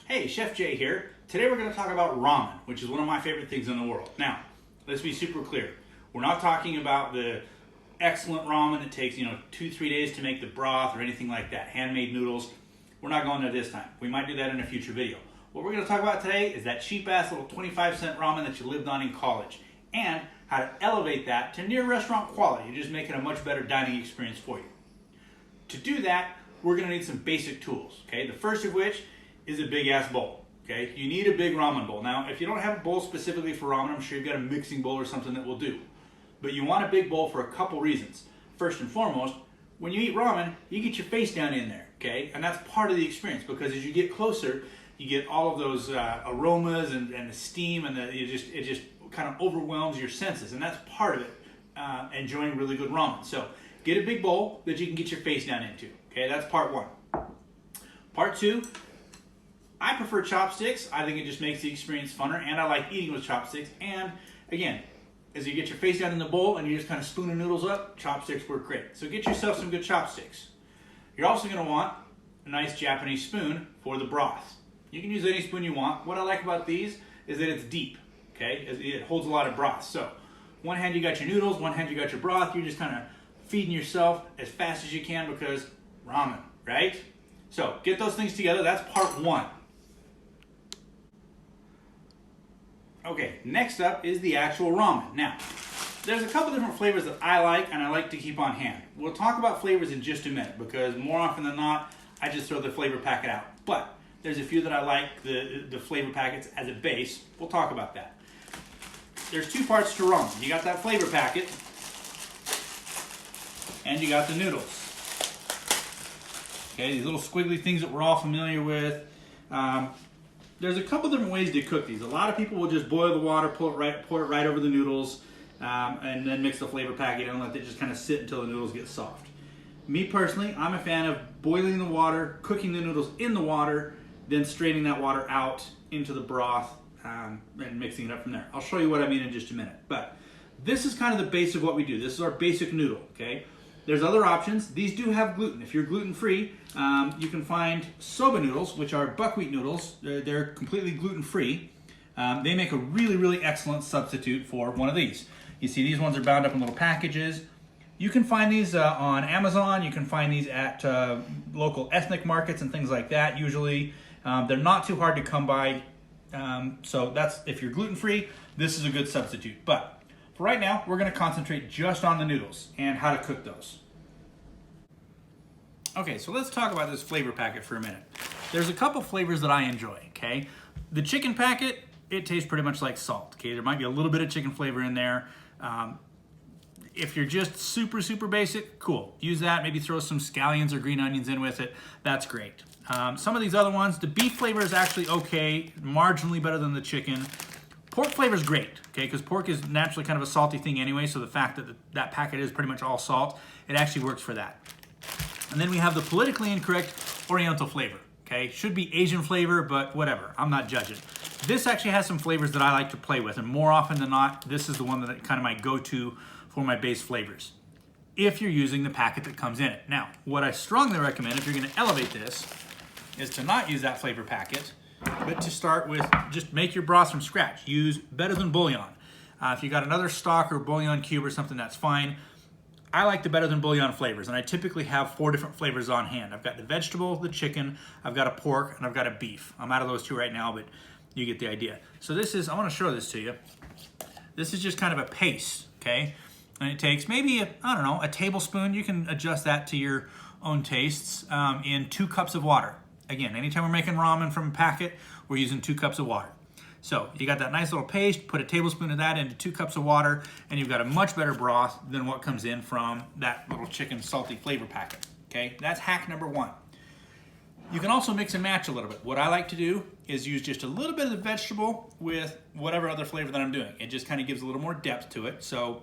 Hey, Chef Jay here. Today we're going to talk about ramen, which is one of my favorite things in the world. Now, let's be super clear. We're not talking about the excellent ramen that takes, 2-3 days to make the broth or anything like that. Handmade noodles. We're not going there this time. We might do that in a future video. What we're going to talk about today is that cheap-ass little 25-cent ramen that you lived on in college, and how to elevate that to near restaurant quality, just making a much better dining experience for you. To do that, we're going to need some basic tools. Okay, the first of which is a big ass bowl. Okay, you need a big ramen bowl. Now, if you don't have a bowl specifically for ramen, I'm sure you've got a mixing bowl or something that will do. But you want a big bowl for a couple reasons. First and foremost, when you eat ramen, you get your face down in there. Okay, and that's part of the experience, because as you get closer, you get all of those aromas and the steam, and it just kind of overwhelms your senses, and that's part of it. Enjoying really good ramen. So get a big bowl that you can get your face down into. Okay, that's part one. Part two, I prefer chopsticks. I think it just makes the experience funner, and I like eating with chopsticks. And again, as you get your face down in the bowl and you just kind of spoon the noodles up, chopsticks work great. So get yourself some good chopsticks. You're also going to want a nice Japanese spoon for the broth. You can use any spoon you want. What I like about these is that it's deep. Okay, it holds a lot of broth. So one hand you got your noodles, one hand you got your broth. You're just kind of feeding yourself as fast as you can, because ramen, right? So get those things together. That's part one. Okay, next up is the actual ramen. Now, there's a couple different flavors that I like and I like to keep on hand. We'll talk about flavors in just a minute, because more often than not, I just throw the flavor packet out. But there's a few that I like, the flavor packets as a base. We'll talk about that. There's two parts to ramen. You got that flavor packet, and you got the noodles. Okay, these little squiggly things that we're all familiar with. There's a couple different ways to cook these. A lot of people will just boil the water, pour it right over the noodles, and then mix the flavor packet and let it just kind of sit until the noodles get soft. Me personally, I'm a fan of boiling the water, cooking the noodles in the water, then straining that water out into the broth, and mixing it up from there. I'll show you what I mean in just a minute. But this is kind of the base of what we do. This is our basic noodle, okay? There's other options. These do have gluten. If you're gluten-free, you can find soba noodles, which are buckwheat noodles. They're completely gluten-free. They make a really, really excellent substitute for one of these. You see, these ones are bound up in little packages. You can find these on Amazon. You can find these at local ethnic markets and things like that, usually. They're not too hard to come by. So that's, if you're gluten-free, this is a good substitute. But for right now, we're going to concentrate just on the noodles and how to cook those. Okay, so let's talk about this flavor packet for a minute. There's a couple flavors that I enjoy, okay? The chicken packet, it tastes pretty much like salt, okay? There might be a little bit of chicken flavor in there. If you're just super, super basic, cool. Use that, maybe throw some scallions or green onions in with it. That's great. Some of these other ones, the beef flavor is actually okay, marginally better than the chicken. Pork flavor is great, okay, because pork is naturally kind of a salty thing anyway, so the fact that that packet is pretty much all salt, it actually works for that. And then we have the politically incorrect Oriental flavor, okay? Should be Asian flavor, but whatever, I'm not judging. This actually has some flavors that I like to play with, and more often than not, this is the one that kind of my go-to for my base flavors, if you're using the packet that comes in it. Now, what I strongly recommend, if you're gonna elevate this, is to not use that flavor packet, but to start with, just make your broth from scratch. Use better than bouillon. If you got another stock or bouillon cube or something, that's fine. I like the better than bouillon flavors, and I typically have 4 different flavors on hand. I've got the vegetable, the chicken, I've got a pork, and I've got a beef. I'm out of those 2 right now, but you get the idea. So this is, I want to show this to you. This is just kind of a paste, okay? And it takes maybe, a tablespoon. You can adjust that to your own tastes, in 2 cups of water. Again, anytime we're making ramen from a packet, we're using 2 cups of water. So you got that nice little paste, put a tablespoon of that into 2 cups of water, and you've got a much better broth than what comes in from that little chicken salty flavor packet, okay? That's hack number 1. You can also mix and match a little bit. What I like to do is use just a little bit of the vegetable with whatever other flavor that I'm doing. It just kind of gives a little more depth to it. So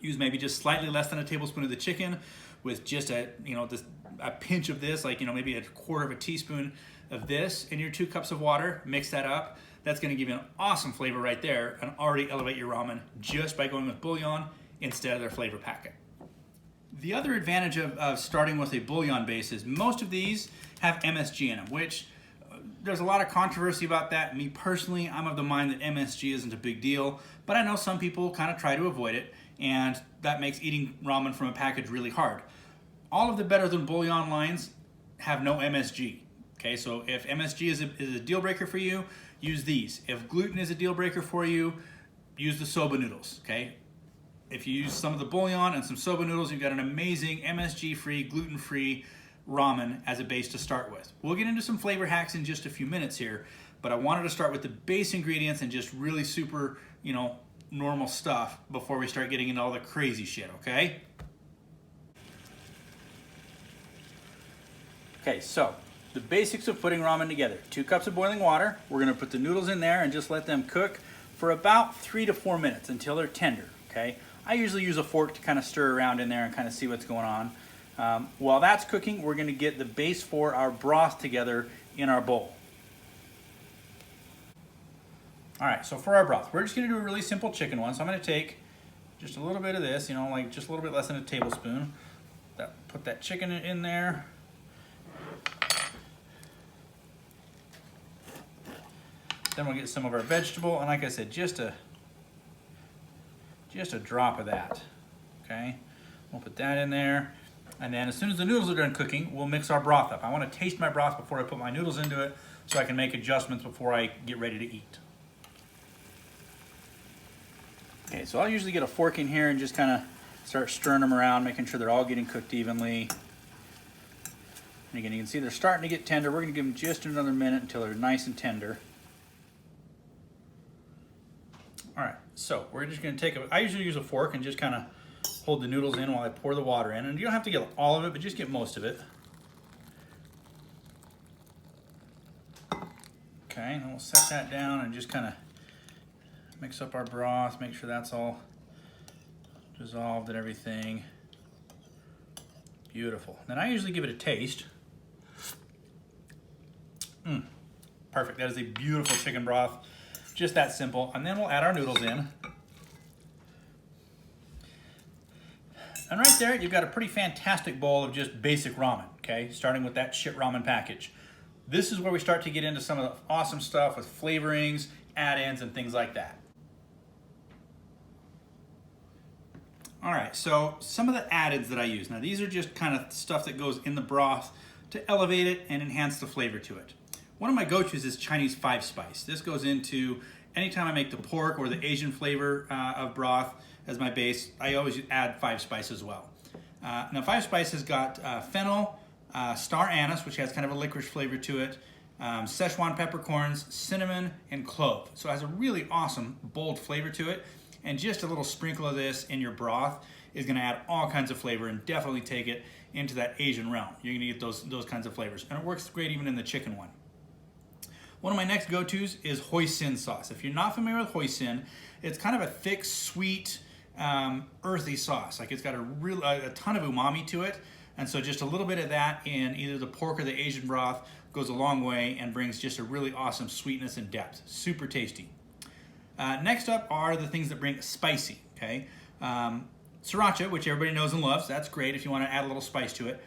use maybe just slightly less than a tablespoon of the chicken with just a pinch of this, like maybe a quarter of a teaspoon of this in your 2 cups of water. Mix that up. That's going to give you an awesome flavor right there and already elevate your ramen just by going with bouillon instead of their flavor packet. The other advantage of starting with a bouillon base is most of these have MSG in them, which there's a lot of controversy about that. Me personally, I'm of the mind that MSG isn't a big deal, but I know some people kind of try to avoid it, and that makes eating ramen from a package really hard. All of the Better Than Bouillon lines have no MSG. Okay, so if MSG is a deal breaker for you, use these. If gluten is a deal breaker for you, use the soba noodles. Okay, if you use some of the bouillon and some soba noodles, you've got an amazing MSG-free, gluten-free ramen as a base to start with. We'll get into some flavor hacks in just a few minutes here, but I wanted to start with the base ingredients and just really super, normal stuff before we start getting into all the crazy shit, okay? Okay, so the basics of putting ramen together. 2 cups of boiling water. We're gonna put the noodles in there and just let them cook for about 3 to 4 minutes until they're tender, okay? I usually use a fork to kind of stir around in there and kind of see what's going on. While that's cooking, we're gonna get the base for our broth together in our bowl. All right, so for our broth, we're just gonna do a really simple chicken one. So I'm gonna take just a little bit of this, like just a little bit less than a tablespoon. Put that chicken in there. Then we'll get some of our vegetable, and like I said, just a drop of that, okay? We'll put that in there, and then as soon as the noodles are done cooking, we'll mix our broth up. I wanna taste my broth before I put my noodles into it so I can make adjustments before I get ready to eat. Okay, so I'll usually get a fork in here and just kind of start stirring them around, making sure they're all getting cooked evenly. And again, you can see they're starting to get tender. We're gonna give them just another minute until they're nice and tender. All right, so we're just gonna I usually use a fork and just kind of hold the noodles in while I pour the water in. And you don't have to get all of it, but just get most of it. Okay, and we'll set that down and just kind of mix up our broth, make sure that's all dissolved and everything. Beautiful. Then I usually give it a taste. Perfect, that is a beautiful chicken broth. Just that simple. And then we'll add our noodles in. And right there, you've got a pretty fantastic bowl of just basic ramen, okay? Starting with that shit ramen package. This is where we start to get into some of the awesome stuff with flavorings, add-ins, and things like that. All right, so some of the add-ins that I use. Now these are just kind of stuff that goes in the broth to elevate it and enhance the flavor to it. One of my go-tos is Chinese 5-spice. This goes into anytime I make the pork or the Asian flavor of broth as my base. I always add 5-spice as well. Now 5-spice has got fennel, star anise, which has kind of a licorice flavor to it, Szechuan peppercorns, cinnamon, and clove. So it has a really awesome, bold flavor to it. And just a little sprinkle of this in your broth is gonna add all kinds of flavor and definitely take it into that Asian realm. You're gonna get those kinds of flavors. And it works great even in the chicken one. One of my next go-tos is hoisin sauce. If you're not familiar with hoisin, it's kind of a thick, sweet, earthy sauce. Like it's got a ton of umami to it. And so just a little bit of that in either the pork or the Asian broth goes a long way and brings just a really awesome sweetness and depth. Super tasty. Next up are the things that bring spicy, okay? Sriracha, which everybody knows and loves. That's great if you want to add a little spice to it.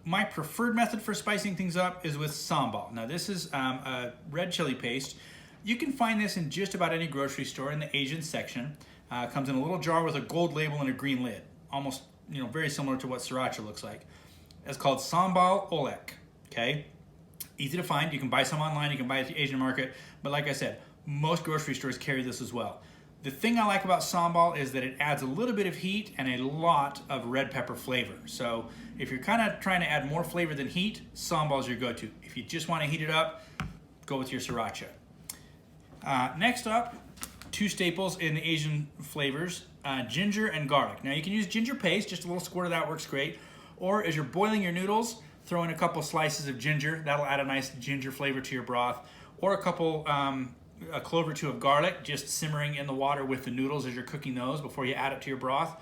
My preferred method for spicing things up is with sambal. Now this is a red chili paste. You can find this in just about any grocery store in the Asian section. It comes in a little jar with a gold label and a green lid. Almost, very similar to what sriracha looks like. It's called sambal olek, okay? Easy to find. You can buy some online, you can buy it at the Asian market. But like I said, most grocery stores carry this as well. The thing I like about sambal is that it adds a little bit of heat and a lot of red pepper flavor. So if you're kind of trying to add more flavor than heat, sambal is your go-to. If you just want to heat it up, go with your sriracha. Next up, 2 staples in the Asian flavors, ginger and garlic. Now you can use ginger paste, just a little squirt of that works great. Or as you're boiling your noodles, throw in a couple slices of ginger. That'll add a nice ginger flavor to your broth. Or a clove or 2 of garlic, just simmering in the water with the noodles as you're cooking those before you add it to your broth.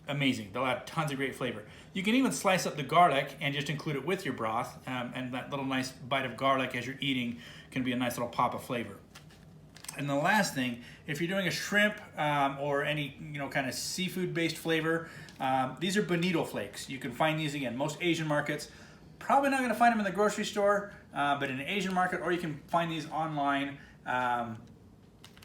Amazing, they'll add tons of great flavor. You can even slice up the garlic and just include it with your broth, and that little nice bite of garlic as you're eating can be a nice little pop of flavor. And the last thing, if you're doing a shrimp or any kind of seafood based flavor, these are bonito flakes. You can find these again, most Asian markets. Probably not gonna find them in the grocery store, but in an Asian market, or you can find these online.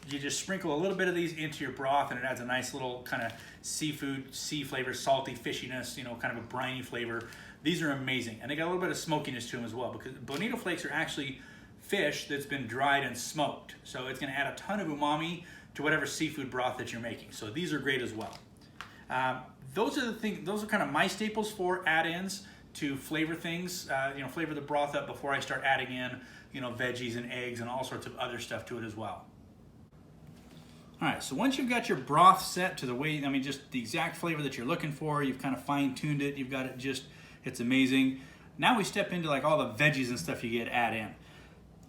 You just sprinkle a little bit of these into your broth, and it adds a nice little kind of seafood, sea flavor, salty fishiness, you know, kind of a briny flavor. These are amazing, and they got a little bit of smokiness to them as well, because bonito flakes are actually fish that's been dried and smoked. So it's gonna add a ton of umami to whatever seafood broth that you're making. So these are great as well. Those are the things, those are kind of my staples for add-ins to flavor things, you know, flavor the broth up before I start adding in, you know, veggies and eggs and all sorts of other stuff to it as well. All right, so once you've got your broth set to the way, I mean, just the exact flavor that you're looking for, you've kind of fine-tuned it, you've got it just, it's amazing. Now we step into like all the veggies and stuff you get add in.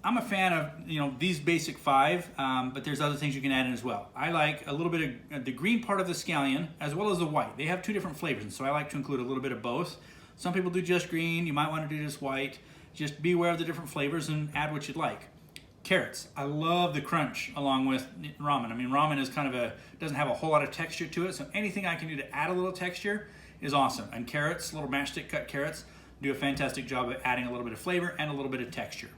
I'm a fan of, you know, these basic 5, but there's other things you can add in as well. I like a little bit of the green part of the scallion as well as the white. They have 2 different flavors, and so I like to include a little bit of both. Some people do just green, you might want to do just white. Just be aware of the different flavors and add what you'd like. Carrots, I love the crunch along with ramen. I mean, ramen is kind of doesn't have a whole lot of texture to it, so anything I can do to add a little texture is awesome. And carrots, little matchstick cut carrots, do a fantastic job of adding a little bit of flavor and a little bit of texture.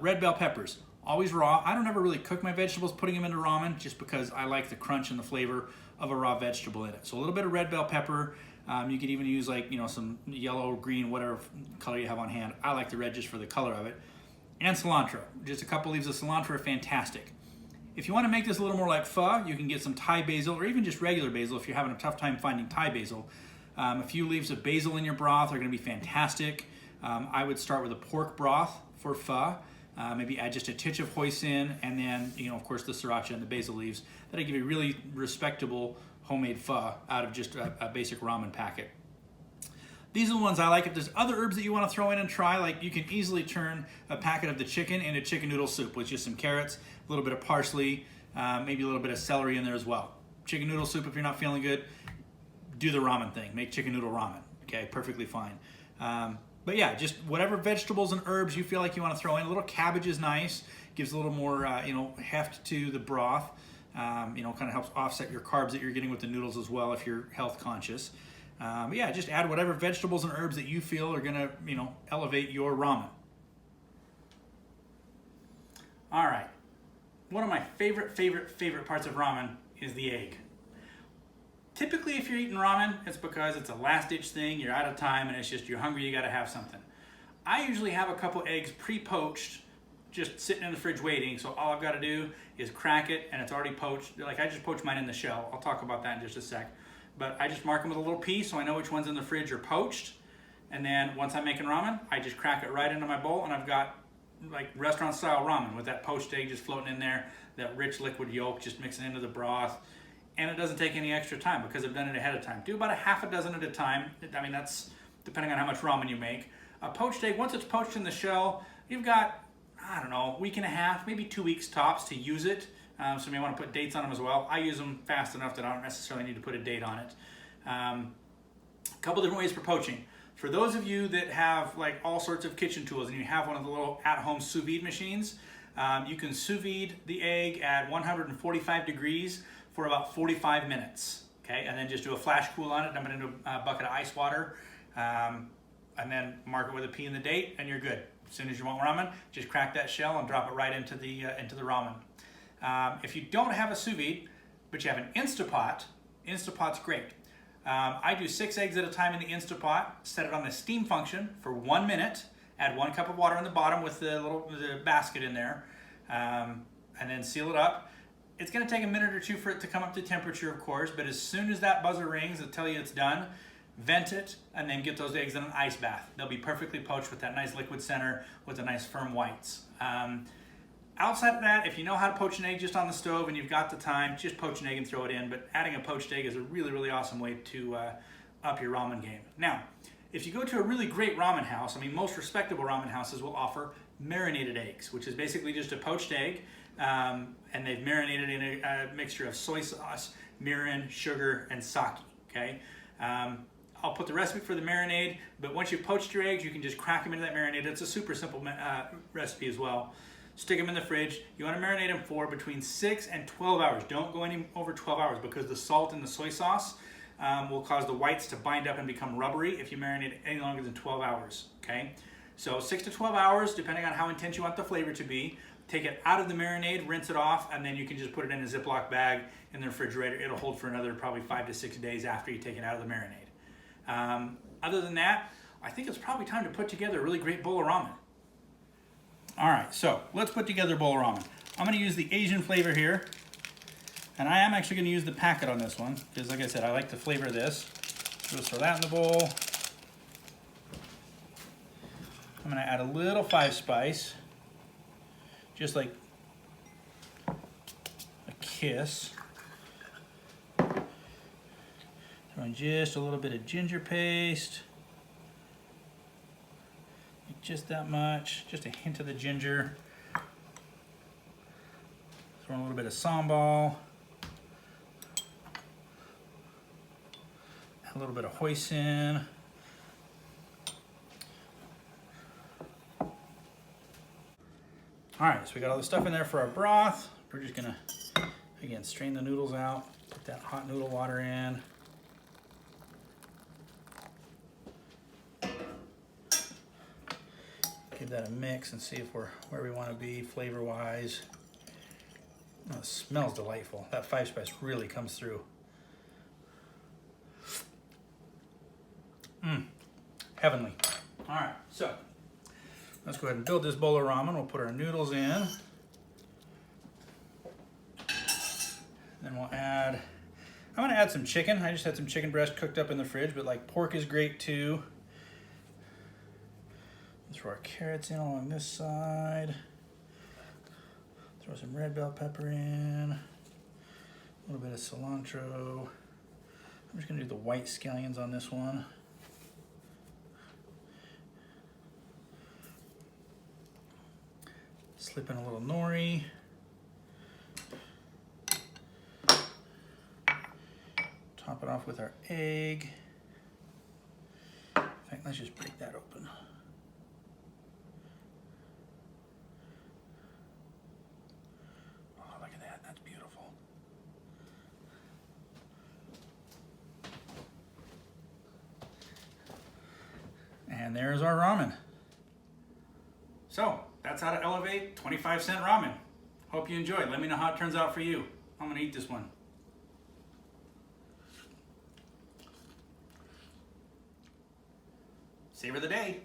Red bell peppers, always raw. I don't ever really cook my vegetables putting them into ramen just because I like the crunch and the flavor of a raw vegetable in it. So a little bit of red bell pepper. You could even use like, you know, some yellow, green, whatever color you have on hand. I like the red just for the color of it. And cilantro, just a couple leaves of cilantro are fantastic. If you want to make this a little more like pho, you can get some Thai basil or even just regular basil if you're having a tough time finding Thai basil. A few leaves of basil in your broth are going to be fantastic. I would start with a pork broth for pho. Maybe add just a titch of hoisin, and then, you know, of course, the sriracha and the basil leaves. That'll give you a really respectable homemade pho out of just a basic ramen packet. These are the ones I like. If there's other herbs that you want to throw in and try, like you can easily turn a packet of the chicken into chicken noodle soup with just some carrots, a little bit of parsley, maybe a little bit of celery in there as well. Chicken noodle soup, if you're not feeling good, do the ramen thing. Make chicken noodle ramen, okay? Perfectly fine. But yeah, just whatever vegetables and herbs you feel like you want to throw in. A little cabbage is nice, gives a little more, you know, heft to the broth. You know, kind of helps offset your carbs that you're getting with the noodles as well if you're health conscious. But yeah, just add whatever vegetables and herbs that you feel are gonna, you know, elevate your ramen. All right, one of my favorite parts of ramen is the egg. Typically, if you're eating ramen, it's because it's a last-ditch thing, you're out of time, and it's just you're hungry, you gotta have something. I usually have a couple eggs pre-poached, just sitting in the fridge waiting, so all I've gotta do is crack it, and it's already poached. Like, I just poached mine in the shell. I'll talk about that in just a sec. But I just mark them with a little P so I know which ones in the fridge are poached. And then once I'm making ramen, I just crack it right into my bowl, and I've got like restaurant style ramen with that poached egg just floating in there, that rich liquid yolk just mixing into the broth. And it doesn't take any extra time because I've done it ahead of time. Do about a half a dozen at a time. I mean, that's depending on how much ramen you make. A poached egg, once it's poached in the shell, you've got, I don't know, a week and a half, maybe 2 weeks tops to use it. So you may want to put dates on them as well. I use them fast enough that I don't necessarily need to put a date on it. A couple different ways for poaching. For those of you that have like all sorts of kitchen tools and you have one of the little at-home sous vide machines, you can sous vide the egg at 145 degrees for about 45 minutes. Okay, and then just do a flash cool on it, dump it into a bucket of ice water, and then mark it with a P and the date, and you're good. As soon as you want ramen, just crack that shell and drop it right into the ramen. If you don't have a sous vide, but you have an Instapot, Instapot's great. I do 6 eggs at a time in the Instapot, set it on the steam function for 1 minute, add 1 cup of water in the bottom with the basket in there, and then seal it up. It's gonna take a minute or two for it to come up to temperature, of course, but as soon as that buzzer rings, it'll tell you it's done. Vent it, and then get those eggs in an ice bath. They'll be perfectly poached with that nice liquid center with the nice firm whites. Outside of that, if you know how to poach an egg just on the stove and you've got the time, just poach an egg and throw it in. But adding a poached egg is a really, really awesome way to up your ramen game. Now, if you go to a really great ramen house, I mean, most respectable ramen houses will offer marinated eggs, which is basically just a poached egg, and they've marinated in a mixture of soy sauce, mirin, sugar, and sake, okay? I'll put the recipe for the marinade, but once you've poached your eggs, you can just crack them into that marinade. It's a super simple recipe as well. Stick them in the fridge. You want to marinate them for between 6 and 12 hours. Don't go any over 12 hours because the salt in the soy sauce will cause the whites to bind up and become rubbery if you marinate any longer than 12 hours, okay? So 6 to 12 hours, depending on how intense you want the flavor to be. Take it out of the marinade, rinse it off, and then you can just put it in a Ziploc bag in the refrigerator. It'll hold for another probably 5 to 6 days after you take it out of the marinade. Other than that, I think it's probably time to put together a really great bowl of ramen. All right, so let's put together a bowl of ramen. I'm gonna use the Asian flavor here, and I am actually gonna use the packet on this one, because like I said, I like to flavor this. Just throw that in the bowl. I'm gonna add a little 5-spice, just like a kiss. Throwing just a little bit of ginger paste. Just that much, just a hint of the ginger. Throwing a little bit of sambal. A little bit of hoisin. All right, so we got all the stuff in there for our broth. We're just gonna, again, strain the noodles out, put that hot noodle water in. Give that a mix and see if we're where we want to be flavor-wise. Oh, it smells delightful. That 5-spice really comes through. Heavenly. All right, so let's go ahead and build this bowl of ramen. We'll put our noodles in. Then we'll add, I'm gonna add some chicken. I just had some chicken breast cooked up in the fridge, but like pork is great too. Throw our carrots in along this side. Throw some red bell pepper in. A little bit of cilantro. I'm just gonna do the white scallions on this one. Slip in a little nori. Top it off with our egg. In fact, let's just break that open. Oh, look at that, that's beautiful. And there's our ramen. So, that's how to elevate 25-cent ramen. Hope you enjoyed. Let me know how it turns out for you. I'm gonna eat this one. Savor the day.